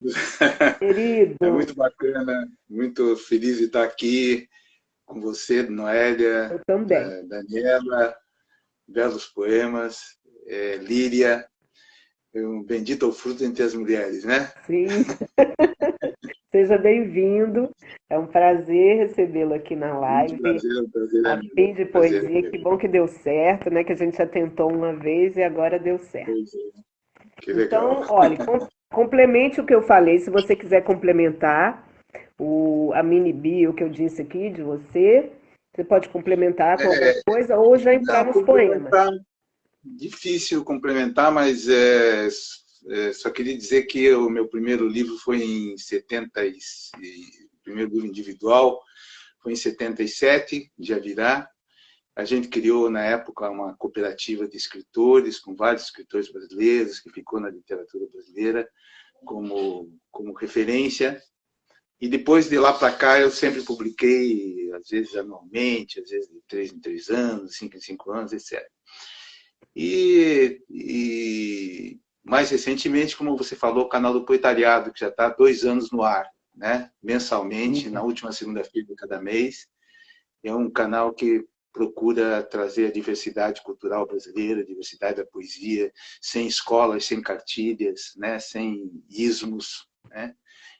É Querido, muito bacana, muito feliz de estar aqui com você, Noélia, eu também. Daniela, belos poemas, Líria, um bendito é o fruto entre as mulheres, né? Sim, seja bem-vindo. É um prazer recebê-lo aqui na Muito live. prazer, o prazer é A meu. fim de Prazer é poesia, meu. que bom que deu certo, né? Que a gente já tentou uma vez e agora deu certo. Pois é, que legal. Então, olha, complemente o que eu falei. Se você quiser complementar a mini bio que eu disse aqui de você, você pode complementar com alguma É, coisa ou já entrar não, nos poemas. complementar, difícil complementar, mas só queria dizer que o meu primeiro livro foi em 70, o primeiro livro individual foi em 77, de Avirá. A gente criou, na época, uma cooperativa de escritores, com vários escritores brasileiros, que ficou na literatura brasileira como referência. E depois de lá para cá, eu sempre publiquei, às vezes anualmente, às vezes de 3 em 3 anos, 5 em 5 anos, etc. E mais recentemente, como você falou, o canal do Poetariado, que já está há 2 anos no ar, né? Mensalmente, na última segunda-feira de cada mês. É um canal que procura trazer a diversidade cultural brasileira, a diversidade da poesia, sem escolas, sem cartilhas, né? Sem ismos, né?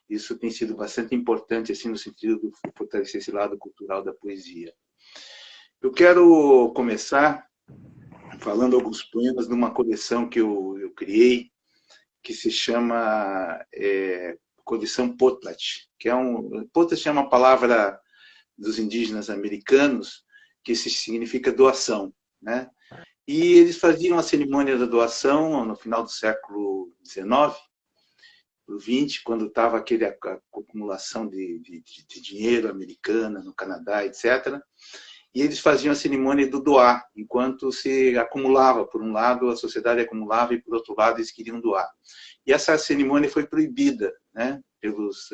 Isso tem sido bastante importante, assim, no sentido de fortalecer esse lado cultural da poesia. Eu quero começar falando alguns poemas de uma coleção que eu criei, que se chama Coleção Potlatch, que Potlatch é uma palavra dos indígenas americanos que significa doação, né? E eles faziam a cerimônia da doação no final do século XIX, do XX, quando estava aquela acumulação de dinheiro americana no Canadá, etc. E eles faziam a cerimônia do doar, enquanto se acumulava. Por um lado, a sociedade acumulava e, por outro lado, eles queriam doar. E essa cerimônia foi proibida, né, pelos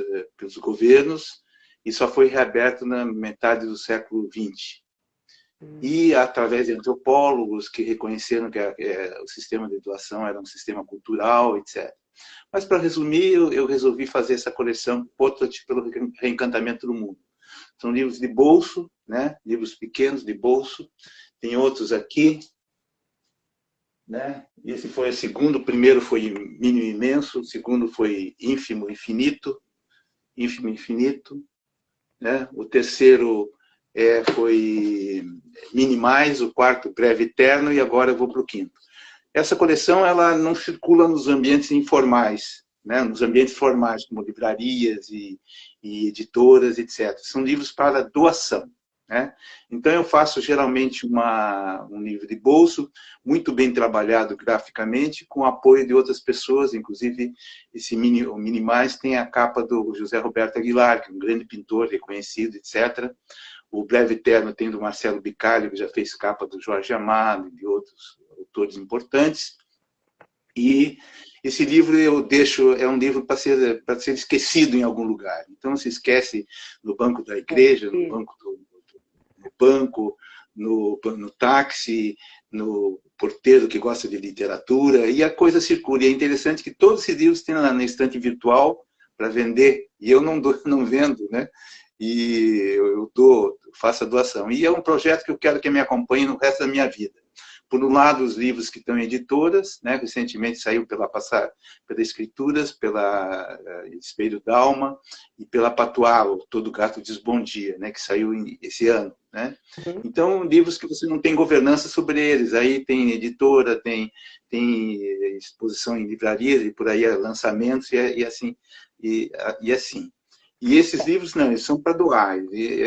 governos e só foi reaberta na metade do século XX. E através de antropólogos que reconheceram que o sistema de doação era um sistema cultural, etc. Mas, para resumir, eu resolvi fazer essa coleção Potlatch pelo Reencantamento do Mundo. São livros de bolso, né? Livros pequenos de bolso. Tem outros aqui, né? Esse foi o segundo. O primeiro foi Mínimo Imenso, o segundo foi Ínfimo Infinito, Ínfimo Infinito, né? O terceiro foi Minimais, o quarto Breve Eterno, e agora eu vou para o quinto. Essa coleção ela não circula nos ambientes informais, né? Nos ambientes formais, como livrarias e editoras, etc. São livros para doação, né? Então, eu faço geralmente um livro de bolso, muito bem trabalhado graficamente, com o apoio de outras pessoas, inclusive o Minimais tem a capa do José Roberto Aguilar, que é um grande pintor reconhecido, etc. O Breve Eterno tem do Marcelo Bicalho, que já fez capa do Jorge Amado e de outros autores importantes. E esse livro eu deixo, é um livro para ser esquecido em algum lugar. Então se esquece no banco da igreja, no banco, no táxi, no porteiro que gosta de literatura, e a coisa circula. E é interessante que todos esses livros têm lá na estante virtual para vender, e eu não vendo, né? E eu faço a doação. E é um projeto que eu quero que me acompanhe no resto da minha vida. Por um lado, os livros que estão em editoras, né? Recentemente saiu pela Escrituras, pela Espelho d'Alma e pela Patuá, o Todo Gato Diz Bom Dia, né? Que saiu esse ano, né? Então, livros que você não tem governança sobre eles. Aí tem editora, tem exposição em livrarias e por aí lançamentos e assim. E assim. E esses livros, não, eles são para doar.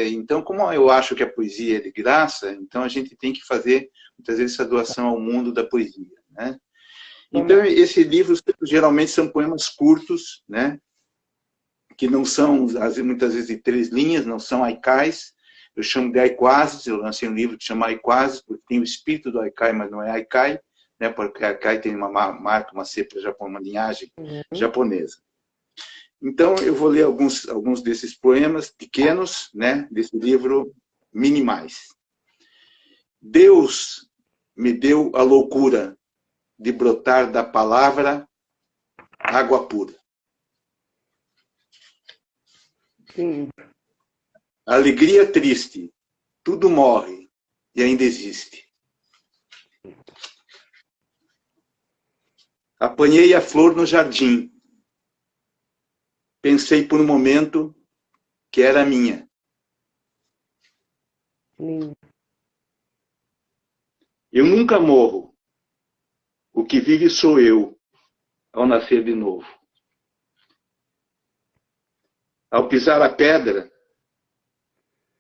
Então, como eu acho que a poesia é de graça, então a gente tem que fazer, muitas vezes, essa doação ao mundo da poesia, né? Então, esses livros geralmente são poemas curtos, né? Que não são, muitas vezes, de 3 linhas, não são haikais. Eu chamo de haikwases, eu lancei um livro que chama haikwases, porque tem o espírito do haikai, mas não é haikai, né? Porque haikai tem uma marca, uma cepa, uma linhagem japonesa. Então, eu vou ler alguns desses poemas pequenos, né, desse livro Minimais. Deus me deu a loucura de brotar da palavra água pura. Sim. Alegria triste, tudo morre e ainda existe. Apanhei a flor no jardim. Pensei por um momento que era minha. Lindo. Eu nunca morro. O que vive sou eu, ao nascer de novo. Ao pisar a pedra,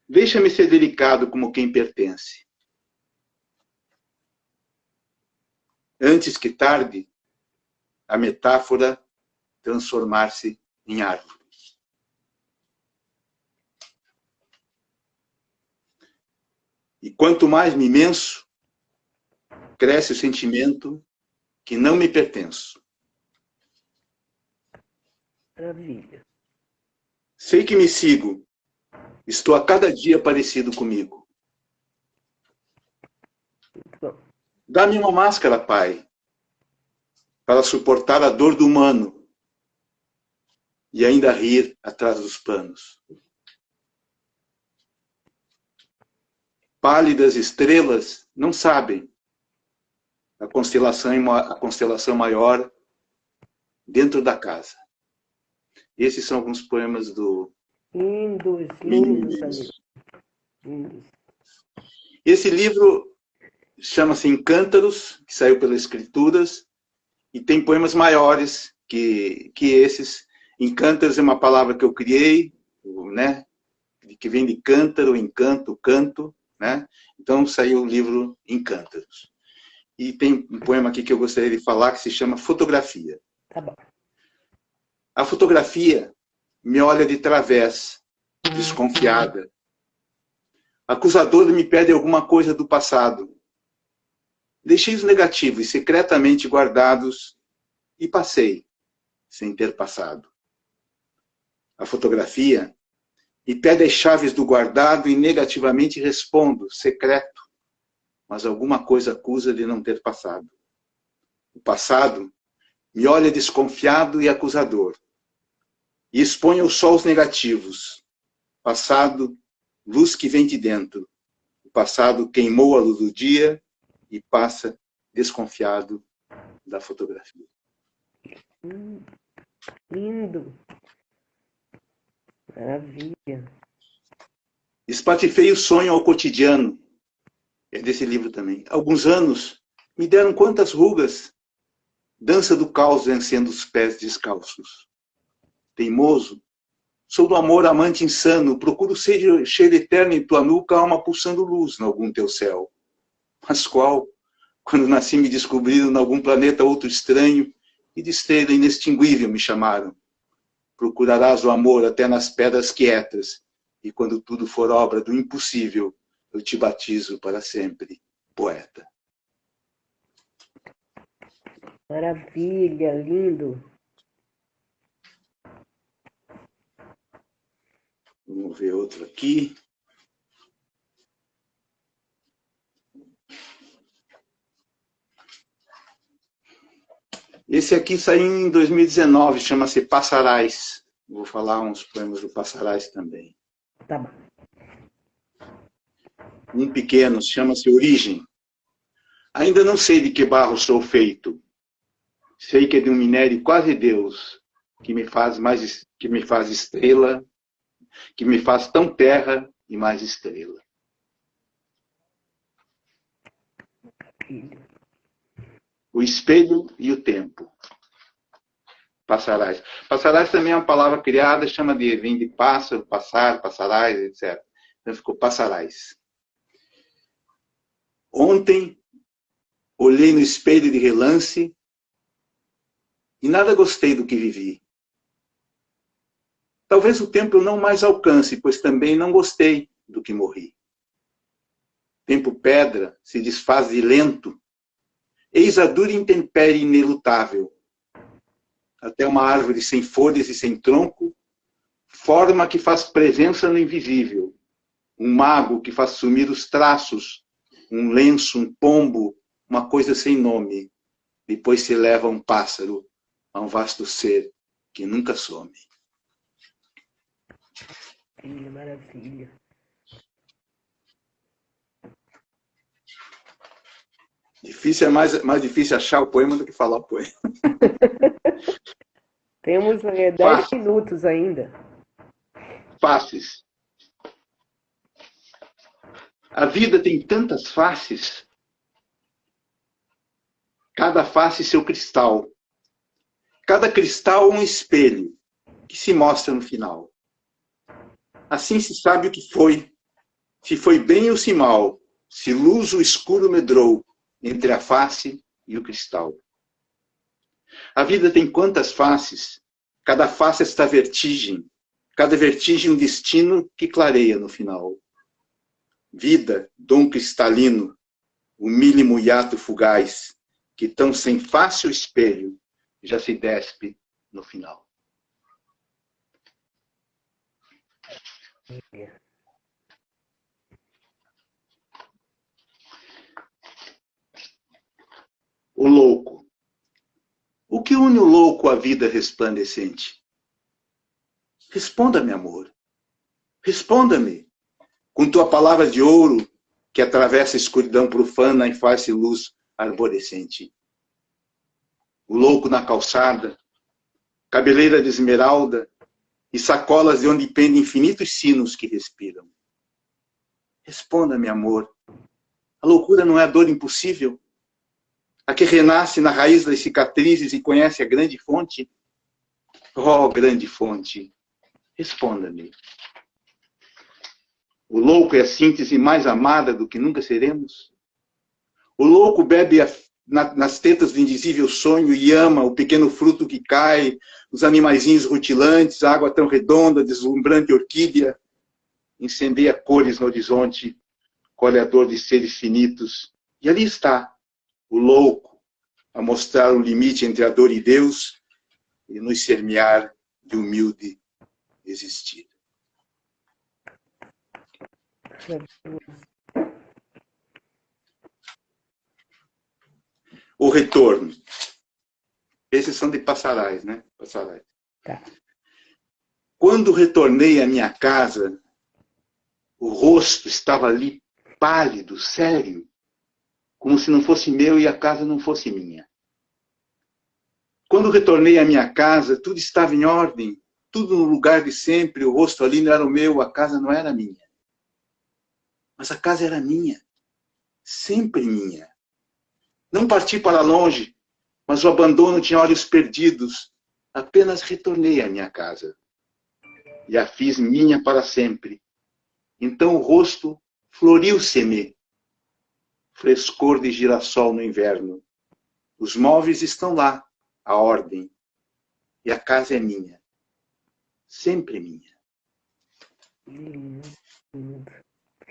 deixa-me ser delicado como quem pertence. Antes que tarde, a metáfora transformar-se em árvore. E quanto mais me imenso, cresce o sentimento que não me pertenço. Maravilha. Sei que me sigo, estou a cada dia parecido comigo. Muito bom. Dá-me uma máscara, Pai, para suportar a dor do humano e ainda rir atrás dos panos. Pálidas estrelas não sabem a constelação maior dentro da casa. Esses são alguns poemas do Lindos, Mínimo lindos, Imenso. amigo. Lindos. Esse livro chama-se Encântaros, que saiu pelas Escrituras, e tem poemas maiores que esses. Encântaros é uma palavra que eu criei, né? Que vem de cântaro, encanto, canto, né? Então saiu o livro Encântaros. E tem um poema aqui que eu gostaria de falar que se chama Fotografia. Tá bom. A fotografia me olha de través, desconfiada. Acusadora me pede alguma coisa do passado. Deixei os negativos secretamente guardados e passei, sem ter passado. A fotografia me pede as chaves do guardado e negativamente respondo, secreto, mas alguma coisa acusa de não ter passado. O passado me olha desconfiado e acusador. E expõe ao sol os negativos. Passado, luz que vem de dentro. O passado queimou a luz do dia e passa desconfiado da fotografia. Lindo. Maravilha. Espatifei o sonho ao cotidiano. É desse livro também. Alguns anos me deram quantas rugas. Dança do caos vencendo os pés descalços. Teimoso, sou do amor amante insano, procuro ser cheiro eterno em tua nuca, alma pulsando luz em algum teu céu. Mas qual? Quando nasci me descobriram em algum planeta outro estranho, e de estrela inextinguível me chamaram. Procurarás o amor até nas pedras quietas, e quando tudo for obra do impossível, eu te batizo para sempre, poeta. Maravilha, lindo. Vamos ver outro aqui. Esse aqui saiu em 2019, chama-se Passarás. Vou falar uns poemas do Passarás também. Tá bom. Um pequeno, chama-se Origem. Ainda não sei de que barro sou feito. Sei que é de um minério quase Deus, que me faz estrela, que me faz tão terra e mais estrela. O espelho e o tempo. Passarás. Passarás também é uma palavra criada, vem de pássaro, passar, passarás, etc. Então ficou passarás. Ontem, olhei no espelho de relance e nada gostei do que vivi. Talvez o tempo eu não mais alcance, pois também não gostei do que morri. Tempo pedra se desfaz de lento, eis a dura intempérie inelutável. Até uma árvore sem folhas e sem tronco, forma que faz presença no invisível. Um mago que faz sumir os traços, um lenço, um pombo, uma coisa sem nome. Depois se leva um pássaro a um vasto ser que nunca some. Maravilha, maravilha. Difícil, é mais difícil achar o poema do que falar o poema. Temos 10 Fácil. minutos ainda. Faces. A vida tem tantas faces. Cada face seu cristal. Cada cristal um espelho que se mostra no final. Assim se sabe o que foi, se foi bem ou se mal, se luz ou escuro medrou entre a face e o cristal. A vida tem quantas faces? Cada face esta vertigem, cada vertigem um destino que clareia no final. Vida, dom cristalino, o mínimo hiato fugaz, que tão sem face ou espelho já se despe no final. O louco. O que une o louco à vida resplandecente? Responda-me, amor. Responda-me. Com tua palavra de ouro, que atravessa a escuridão profana e faz-se luz arborescente. O louco na calçada, cabeleira de esmeralda e sacolas de onde pendem infinitos sinos que respiram. Responda-me, amor. A loucura não é a dor impossível? A que renasce na raiz das cicatrizes e conhece a grande fonte? Oh, grande fonte, responda-me. O louco é a síntese mais amada do que nunca seremos? O louco bebe nas tetas do indizível sonho e ama o pequeno fruto que cai, os animaizinhos rutilantes, a água tão redonda, deslumbrante orquídea, incendeia cores no horizonte, coleador de seres finitos. E ali está, o louco, a mostrar o limite entre a dor e Deus e nos cermear de humilde existir. O retorno. Esses são de Passarais, né? Passarais. Tá. Quando retornei à minha casa, o rosto estava ali pálido, sério, como se não fosse meu e a casa não fosse minha. Quando retornei à minha casa, tudo estava em ordem, tudo no lugar de sempre, o rosto ali não era o meu, a casa não era minha. Mas a casa era minha, sempre minha. Não parti para longe, mas o abandono tinha olhos perdidos. Apenas retornei à minha casa. E a fiz minha para sempre. Então o rosto floriu-se-me. Frescor de girassol no inverno. Os móveis estão lá, a ordem. E a casa é minha. Sempre minha.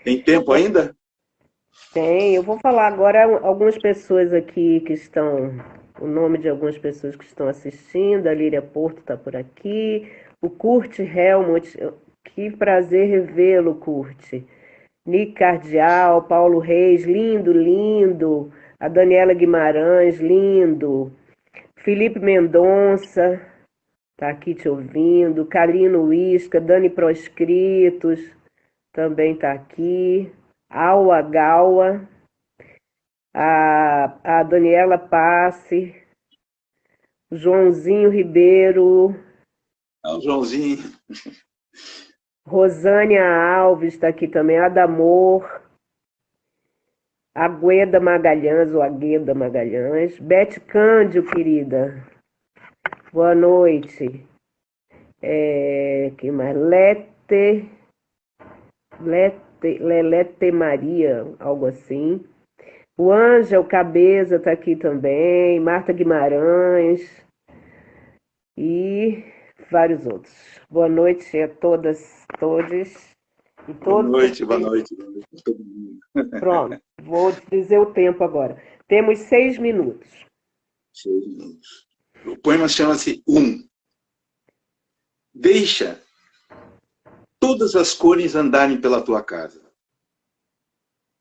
Tem tempo ainda? Tem, eu vou falar agora algumas pessoas aqui que estão, o nome de algumas pessoas que estão assistindo. A Líria Porto está por aqui, o Kurt Helmut, que prazer revê-lo, Kurt. Nick Cardial, Paulo Reis, lindo, lindo. A Daniela Guimarães, lindo. Felipe Mendonça, está aqui te ouvindo. Calino Isca, Dani Proscritos, também está aqui. Aua Gaua, a Daniela Passe, Joãozinho Ribeiro, O Joãozinho. Rosânia Alves está aqui também, Adamor, Agueda Magalhães, ou Agueda Magalhães, Bete Cândio, querida, boa noite. Quem mais? Lelete Maria, algo assim. O Ângel Cabeza está aqui também, Marta Guimarães e vários outros. Boa noite a todas, todos e todos. Boa noite a todo mundo. Pronto, vou dizer o tempo agora. Temos 6 minutos. 6 minutos. O poema chama-se Deixa todas as cores andarem pela tua casa,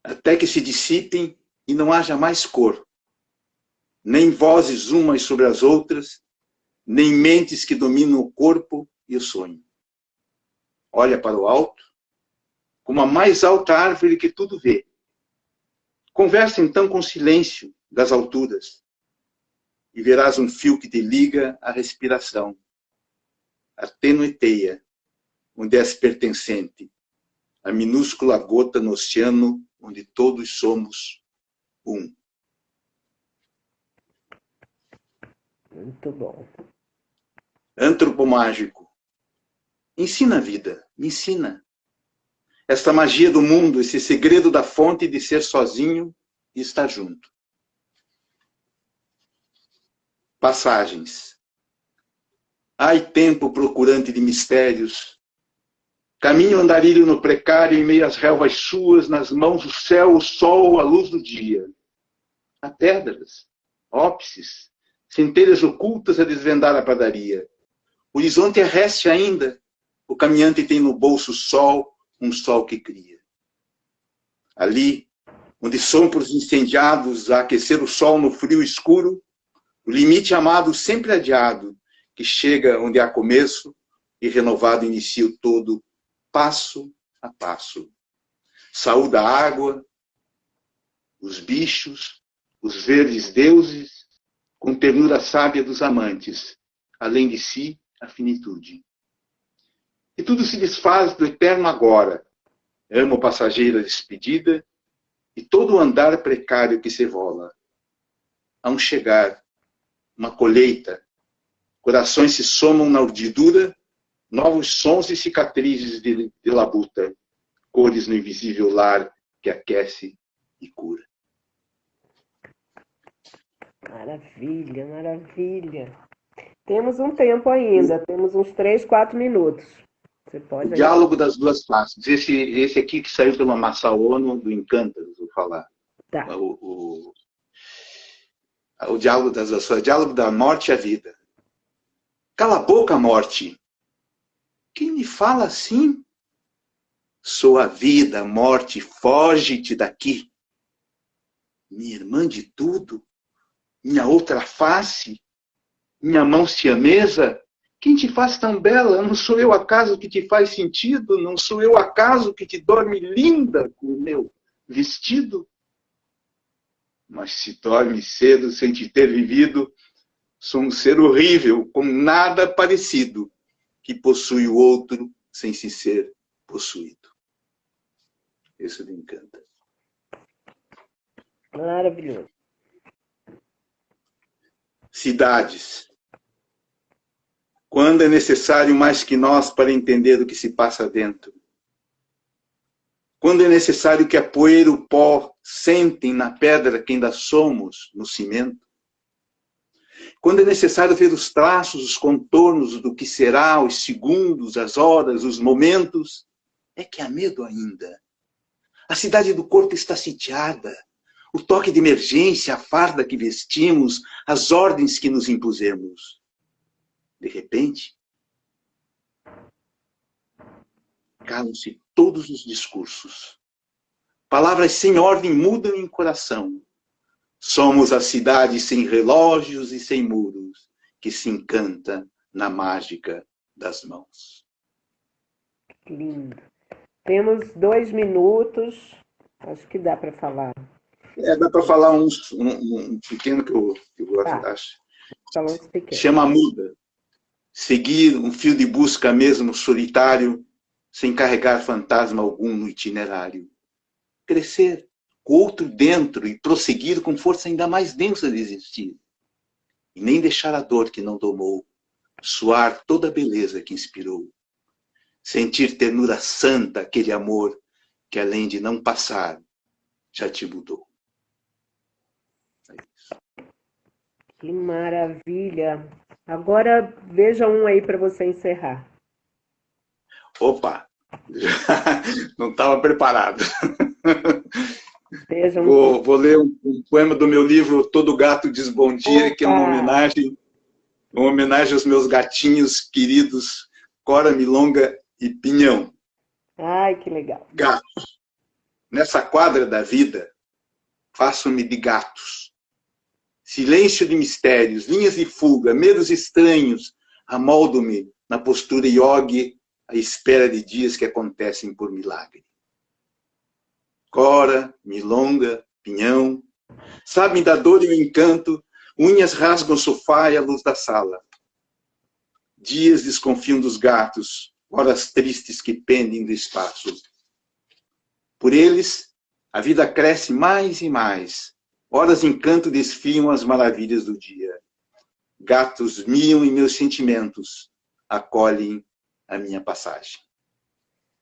até que se dissipem e não haja mais cor, nem vozes umas sobre as outras, nem mentes que dominam o corpo e o sonho. olha para o alto, como a mais alta árvore que tudo vê. Conversa então com o silêncio das alturas e verás um fio que te liga à respiração, a tênue teia, onde és pertencente, a minúscula gota no oceano onde todos somos um. Muito bom. Antropomágico. Ensina a vida, me ensina. Esta magia do mundo, esse segredo da fonte de ser sozinho e estar junto. Passagens. Ai, tempo procurante de mistérios. Caminho andarilho no precário, em meio às relvas suas, nas mãos o céu, o sol, a luz do dia. Há pedras, ópices, centelhas ocultas a desvendar a padaria. O horizonte é reste ainda. O caminhante tem no bolso o sol, um sol que cria. Ali, onde sopros incendiados a aquecer o sol no frio escuro, o limite amado sempre adiado, que chega onde há começo e renovado inicia o todo, passo a passo. Saúda a água, os bichos, os verdes deuses, com ternura sábia dos amantes, além de si, a finitude. E tudo se desfaz do eterno agora. Amo passageira despedida e todo o andar precário que se vola. Há um chegar, uma colheita, corações se somam na urdidura, novos sons e cicatrizes de labuta, cores no invisível lar que aquece e cura. Maravilha, maravilha. Temos um tempo ainda, temos uns 3, 4 minutos. Você pode... O diálogo das duas faces. Esse aqui que saiu pela Massa Ono, do Encântaros, vou falar. Tá. O diálogo das duas faces. O diálogo da morte e a vida. Cala a boca, morte. Quem me fala assim? Sou a vida, morte, foge-te daqui. Minha irmã de tudo, minha outra face, minha mão siamesa, quem te faz tão bela? Não sou eu acaso que te faz sentido? Não sou eu acaso que te dorme linda com o meu vestido? Mas se dorme cedo sem te ter vivido, sou um ser horrível, com nada parecido, que possui o outro sem se ser possuído. Isso me encanta. Maravilhoso. Cidades. Quando é necessário mais que nós para entender o que se passa dentro? Quando é necessário que a poeira e o pó sentem na pedra que ainda somos no cimento? Quando é necessário ver os traços, os contornos do que será, os segundos, as horas, os momentos, é que há medo ainda. A cidade do corpo está sitiada. O toque de emergência, a farda que vestimos, as ordens que nos impusemos. De repente, calam-se todos os discursos. Palavras sem ordem mudam em coração. Somos a cidade sem relógios e sem muros, que se encanta na mágica das mãos. Lindo. Temos 2 minutos. Acho que dá para falar. Dá para falar um pequeno que eu acho. Chama a muda. Seguir um fio de busca mesmo solitário, sem carregar fantasma algum no itinerário. Crescer com outro dentro e prosseguir com força ainda mais densa de existir. E nem deixar a dor que não domou, suar toda a beleza que inspirou. Sentir ternura santa, aquele amor que além de não passar, já te mudou. É isso. Que maravilha! Agora veja um aí para você encerrar. Opa! Não estava preparado. Veja Vou ler um poema do meu livro Todo Gato Diz Bom Dia, Opa! Que é uma homenagem aos meus gatinhos queridos Cora, Milonga e Pinhão. Ai, que legal. Gatos. Nessa quadra da vida, faço-me de gatos. Silêncio de mistérios, linhas de fuga, medos estranhos, amoldo-me na postura yogi à espera de dias que acontecem por milagre. Cora, milonga, pinhão, sabem da dor e o encanto, unhas rasgam o sofá e a luz da sala. Dias desconfiam dos gatos, horas tristes que pendem do espaço. Por eles, a vida cresce mais e mais. Horas em canto desfiam as maravilhas do dia. Gatos miam em meus sentimentos, acolhem a minha passagem.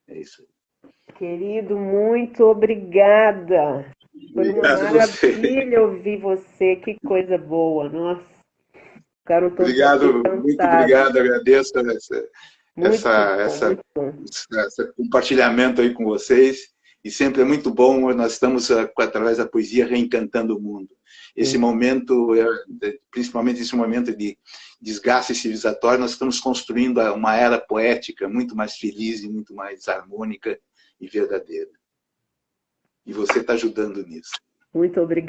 É isso aí. Querido, muito obrigada. Foi uma maravilha ouvir você, que coisa boa, nossa. Ficaram todos obrigado, muito obrigado, agradeço esse compartilhamento aí com vocês, e sempre é muito bom, nós estamos, através da poesia, reencantando o mundo. Esse momento, principalmente esse momento de desgaste civilizatório, nós estamos construindo uma era poética muito mais feliz e muito mais harmônica e verdadeira. E você está ajudando nisso. Muito obrigada.